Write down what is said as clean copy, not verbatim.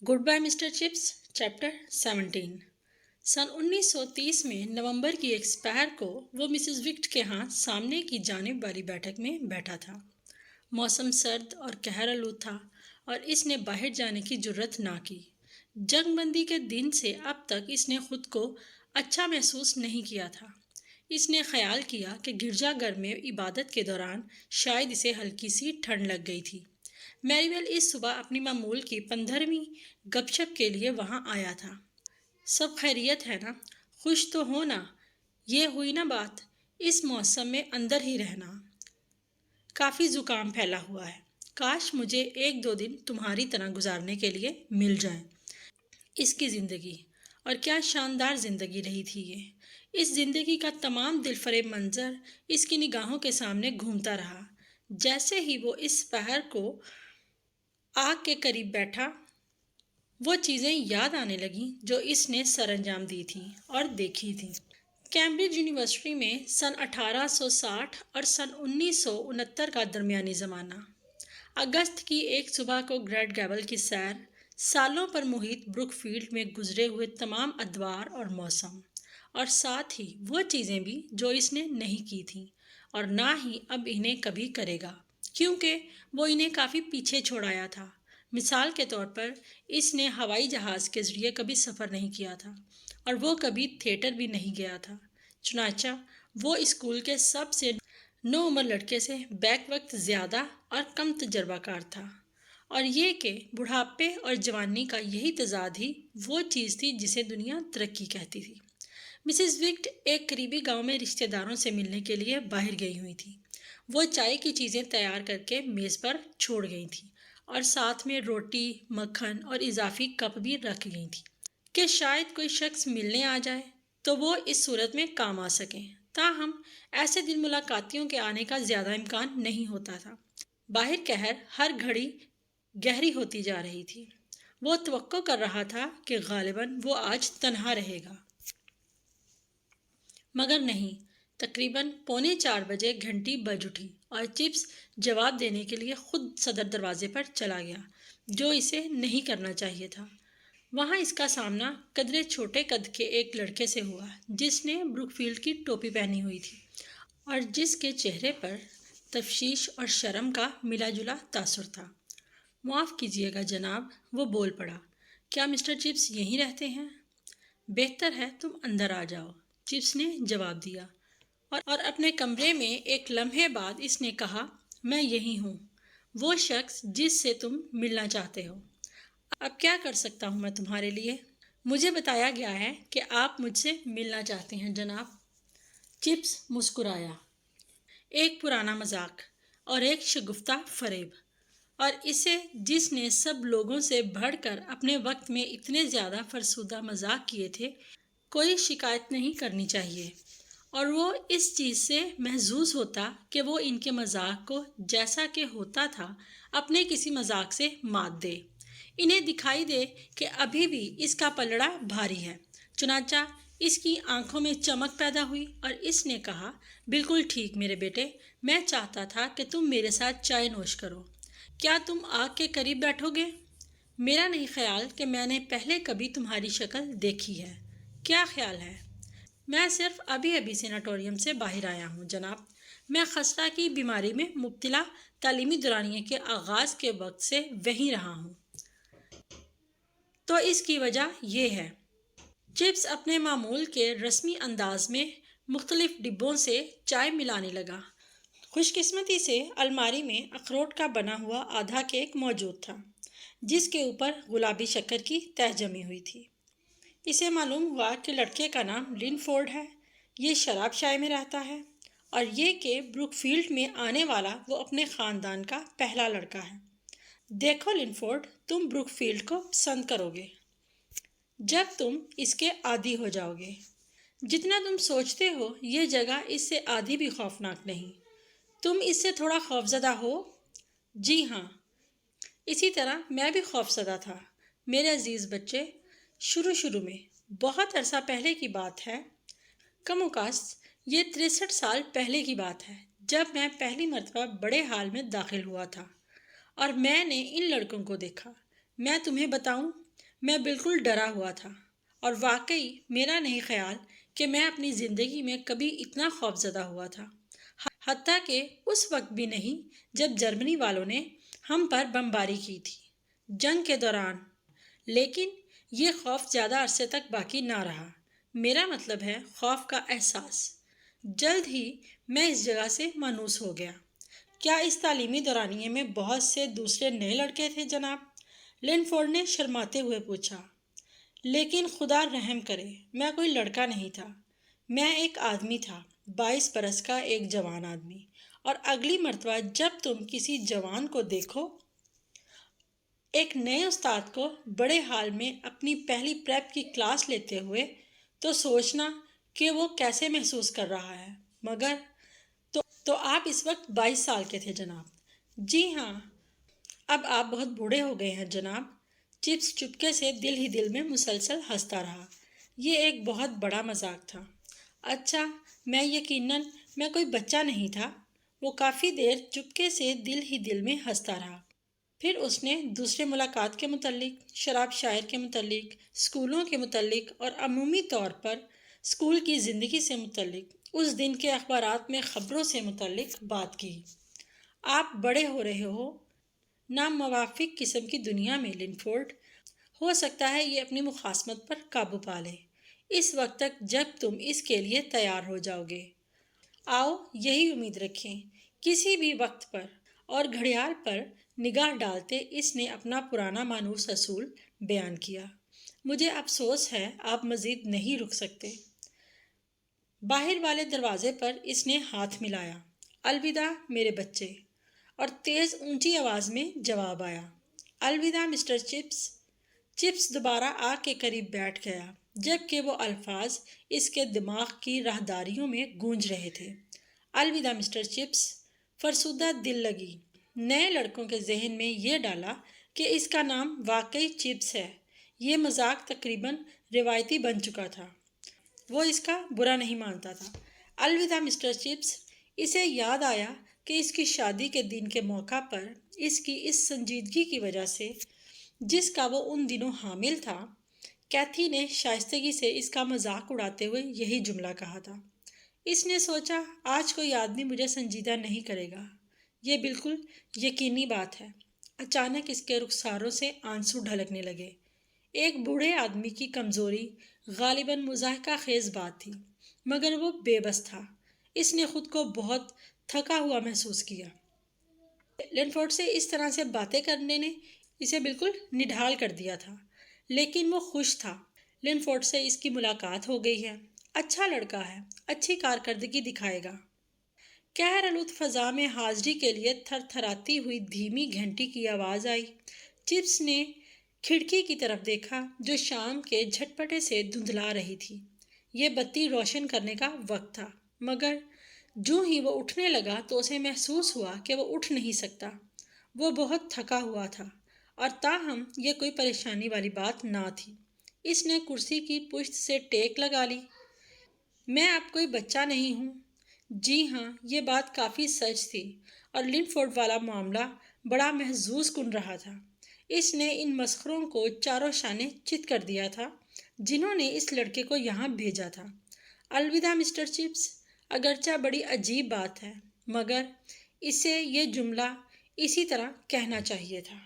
Good bye mister Chips chapter 17। सन 1930 में नवंबर की एक दोपहर को वो मिसेस विक्ट के यहाँ सामने की जानिब वाली बैठक में बैठा था। मौसम सर्द और कहर आलूद था और इसने बाहर जाने की जुर्रत ना की। जंगबंदी के दिन से अब तक इसने खुद को अच्छा महसूस नहीं किया था। इसने ख्याल किया कि गिरजाघर में इबादत के दौरान शायद इसे हल्की सी ठंड लग गई थी। मैरीवेल इस सुबह अपनी मामूल की 15वीं गपशप के लिए वहां आया था। सब खैरियत है ना? खुश तो हो ना? ये हुई ना बात, इस मौसम में अंदर ही रहना। काफ़ी ज़ुकाम फैला हुआ है। काश मुझे एक दो दिन तुम्हारी तरह गुजारने के लिए मिल जाएं। इसकी ज़िंदगी, और क्या शानदार ज़िंदगी रही थी ये। इस ज़िंदगी का तमाम दिलफरेब मंजर इसकी निगाहों के सामने घूमता रहा। जैसे ही वो इस पहर को आग के करीब बैठा, वो चीज़ें याद आने लगीं जो इसने सरअंजाम दी थी और देखी थी। कैम्ब्रिज यूनिवर्सिटी में सन 1860 और सन 1969 का दरमियानी ज़माना। अगस्त की एक सुबह को ग्रेट गैबल की सैर, सालों पर मुहित ब्रुकफील्ड में गुजरे हुए तमाम अदवार और मौसम, और साथ ही वो चीज़ें भी जो इसने नहीं की थीं और ना ही अब इन्हें कभी करेगा, क्योंकि वो इन्हें काफ़ी पीछे छोड़ाया था। मिसाल के तौर पर इसने हवाई जहाज़ के ज़रिए कभी सफ़र नहीं किया था और वो कभी थिएटर भी नहीं गया था। चुनाचा वो स्कूल के सबसे नो उम्र लड़के से बैक वक्त ज़्यादा और कम तजर्बाकार था, और ये कि बुढ़ापे और जवानी का यही तजाद ही वो चीज़ थी जिसे दुनिया तरक्की कहती थी। मिसेस विक्ट एक करीबी गांव में रिश्तेदारों से मिलने के लिए बाहर गई हुई थी। वो चाय की चीज़ें तैयार करके मेज़ पर छोड़ गई थी और साथ में रोटी, मक्खन और इजाफी कप भी रख गई थी कि शायद कोई शख्स मिलने आ जाए तो वो इस सूरत में काम आ सकें। ताहम ऐसे दिन मुलाकातियों के आने का ज़्यादा इम्कान नहीं होता था। बाहर कहर हर घड़ी गहरी होती जा रही थी। वो तवक्को कर रहा था कि गालिबन वो आज तन्हा रहेगा, मगर नहीं। तकरीबन 3:45 घंटी बज उठी और चिप्स जवाब देने के लिए खुद सदर दरवाजे पर चला गया, जो इसे नहीं करना चाहिए था। वहाँ इसका सामना कदरे छोटे कद के एक लड़के से हुआ जिसने ब्रुकफील्ड की टोपी पहनी हुई थी और जिसके चेहरे पर तफ्शीश और शर्म का मिला जुला तासुर था। माफ़ कीजिएगा जनाब, वो बोल पड़ा। क्या मिस्टर चिप्स यहीं रहते हैं? बेहतर है तुम अंदर आ जाओ, चिप्स ने जवाब दिया। और अपने कमरे में एक लम्हे बाद इसने कहा, मैं यही हूँ, वो शख्स जिससे तुम मिलना चाहते हो। अब क्या कर सकता हूँ मैं तुम्हारे लिए? मुझे बताया गया है कि आप मुझसे मिलना चाहते हैं जनाब। चिप्स मुस्कुराया। एक पुराना मजाक और एक शगुफ्ता फरेब, और इसे जिसने सब लोगों से बढ़कर अपने वक्त में इतने ज़्यादा फरसुदा मजाक किए थे, कोई शिकायत नहीं करनी चाहिए। और वो इस चीज़ से महजूज होता कि वो इनके मजाक को जैसा कि होता था अपने किसी मजाक से मात दे। इन्हें दिखाई दे कि अभी भी इसका पलड़ा भारी है। चुनाचा इसकी आंखों में चमक पैदा हुई और इसने कहा, बिल्कुल ठीक मेरे बेटे, मैं चाहता था कि तुम मेरे साथ चाय नोश करो। क्या तुम आग के करीब बैठोगे? मेरा नहीं ख्याल कि मैंने पहले कभी तुम्हारी शक्ल देखी है। क्या ख्याल है? मैं सिर्फ अभी अभी सेनाटोरियम से बाहर आया हूँ जनाब। मैं खस्ता की बीमारी में मुब्तला तालीमी दुरानिये के आगाज़ के वक्त से वहीं रहा हूँ। तो इसकी वजह यह है। चिप्स अपने मामूल के रस्मी अंदाज में मुख्तलिफ डिब्बों से चाय मिलाने लगा। खुशकिस्मती से अलमारी में अखरोट का बना हुआ आधा केक मौजूद था, जिसके ऊपर गुलाबी शक्कर की तह जमी हुई थी। इसे मालूम हुआ कि लड़के का नाम लिनफोर्ड है, ये शराब शाय में रहता है, और ये कि ब्रुकफील्ड में आने वाला वो अपने ख़ानदान का पहला लड़का है। देखो लिनफोर्ड, तुम ब्रुकफील्ड को पसंद करोगे जब तुम इसके आदी हो जाओगे। जितना तुम सोचते हो ये जगह इससे आधी भी खौफनाक नहीं। तुम इससे थोड़ा खौफजदा हो? जी हाँ, इसी तरह मैं भी खौफजदा था मेरे अजीज़ बच्चे। शुरू में, बहुत अरसा पहले की बात है, कमोकास ये 63 साल पहले की बात है, जब मैं पहली मर्तबा बड़े हाल में दाखिल हुआ था और मैंने इन लड़कों को देखा। मैं तुम्हें बताऊं, میں بالکل ڈرا ہوا تھا اور واقعی میرا نہیں خیال کہ میں اپنی زندگی میں کبھی اتنا خوفزدہ ہوا تھا، حتیٰ کہ اس وقت بھی نہیں جب جرمنی والوں نے ہم پر بمباری کی تھی جنگ کے دوران۔ لیکن یہ خوف زیادہ عرصے تک باقی نہ رہا، میرا مطلب ہے خوف کا احساس۔ جلد ہی میں اس جگہ سے مانوس ہو گیا۔ کیا اس تعلیمی دورانیے میں بہت سے دوسرے نئے لڑکے تھے جناب؟ لنفورڈ نے شرماتے ہوئے پوچھا۔ لیکن خدا رحم کرے، میں کوئی لڑکا نہیں تھا، میں ایک آدمی تھا، 22 برس کا ایک جوان آدمی۔ اور اگلی مرتبہ جب تم کسی جوان کو دیکھو، ایک نئے استاد کو بڑے حال میں اپنی پہلی پریپ کی کلاس لیتے ہوئے، تو سوچنا کہ وہ کیسے محسوس کر رہا ہے۔ مگر تو آپ اس وقت 22 سال کے تھے جناب؟ جی ہاں۔ اب آپ بہت بوڑھے ہو گئے ہیں جناب۔ چپس چپکے سے دل ہی دل میں مسلسل ہنستا رہا۔ یہ ایک بہت بڑا مذاق تھا۔ اچھا، میں کوئی بچہ نہیں تھا۔ وہ کافی دیر چپکے سے دل ہی دل میں ہنستا رہا۔ پھر اس نے دوسرے ملاقات کے متعلق، شراب شاعر کے متعلق، اسکولوں کے متعلق اور عمومی طور پر اسکول کی زندگی سے متعلق، اس دن کے اخبارات میں خبروں سے متعلق بات کی۔ آپ بڑے ہو رہے ہو ناموافق قسم کی دنیا میں لنفورڈ۔ ہو سکتا ہے یہ اپنی مخاصمت پر قابو پا لے اس وقت تک جب تم اس کے لیے تیار ہو جاؤ گے۔ آؤ یہی امید رکھیں۔ کسی بھی وقت پر اور گھڑیال پر نگاہ ڈالتے اس نے اپنا پرانا مانوس اصول بیان کیا۔ مجھے افسوس ہے آپ مزید نہیں رک سکتے۔ باہر والے دروازے پر اس نے ہاتھ ملایا۔ الوداع میرے بچے، اور تیز اونچی آواز میں جواب آیا، الوداع مسٹر چپس۔ چپس دوبارہ آگ کے قریب بیٹھ گیا، جبکہ وہ الفاظ اس کے دماغ کی راہداریوں میں گونج رہے تھے۔ الوداع مسٹر چپس۔ فرسودہ دل لگی نئے لڑکوں کے ذہن میں یہ ڈالا کہ اس کا نام واقعی چپس ہے۔ یہ مذاق تقریباً روایتی بن چکا تھا، وہ اس کا برا نہیں مانتا تھا۔ الوداع مسٹر چپس۔ اسے یاد آیا کہ اس کی شادی کے دن کے موقع پر اس کی اس سنجیدگی کی وجہ سے جس کا وہ ان دنوں حامل تھا، کیتھی نے شائستگی سے اس کا مذاق اڑاتے ہوئے یہی جملہ کہا تھا۔ اس نے سوچا آج کوئی آدمی مجھے سنجیدہ نہیں کرے گا، یہ بالکل یقینی بات ہے۔ اچانک اس کے رخساروں سے آنسو ڈھلکنے لگے۔ ایک بوڑھے آدمی کی کمزوری غالباً مضحکہ خیز بات تھی، مگر وہ بے بس تھا۔ اس نے خود کو بہت تھکا ہوا محسوس کیا۔ لنفورڈ سے اس طرح سے باتیں کرنے نے اسے بالکل نڈھال کر دیا تھا، لیکن وہ خوش تھا۔ لنفورڈ سے اس کی ملاقات ہو گئی ہے، اچھا لڑکا ہے، اچھی کارکردگی دکھائے گا۔ قہر آلود فضا میں حاضری کے لیے تھر تھراتی ہوئی دھیمی گھنٹی کی آواز آئی۔ چپس نے کھڑکی کی طرف دیکھا جو شام کے جھٹپٹے سے دھندلا رہی تھی۔ یہ بتی روشن کرنے کا وقت تھا، مگر جوں ہی وہ اٹھنے لگا تو اسے محسوس ہوا کہ وہ اٹھ نہیں سکتا۔ وہ بہت تھکا ہوا تھا، اور تاہم یہ کوئی پریشانی والی بات نہ تھی۔ اس نے کرسی کی پشت سے ٹیک لگا لی۔ میں اب کوئی بچہ نہیں ہوں۔ جی ہاں، یہ بات کافی سچ تھی، اور لنفورڈ والا معاملہ بڑا محظوظ کن رہا تھا۔ اس نے ان مسخروں کو چاروں شانے چت کر دیا تھا جنہوں نے اس لڑکے کو یہاں بھیجا تھا۔ الوداع مسٹر چپس۔ اگرچہ بڑی عجیب بات ہے، مگر اسے یہ جملہ اسی طرح کہنا چاہیے تھا۔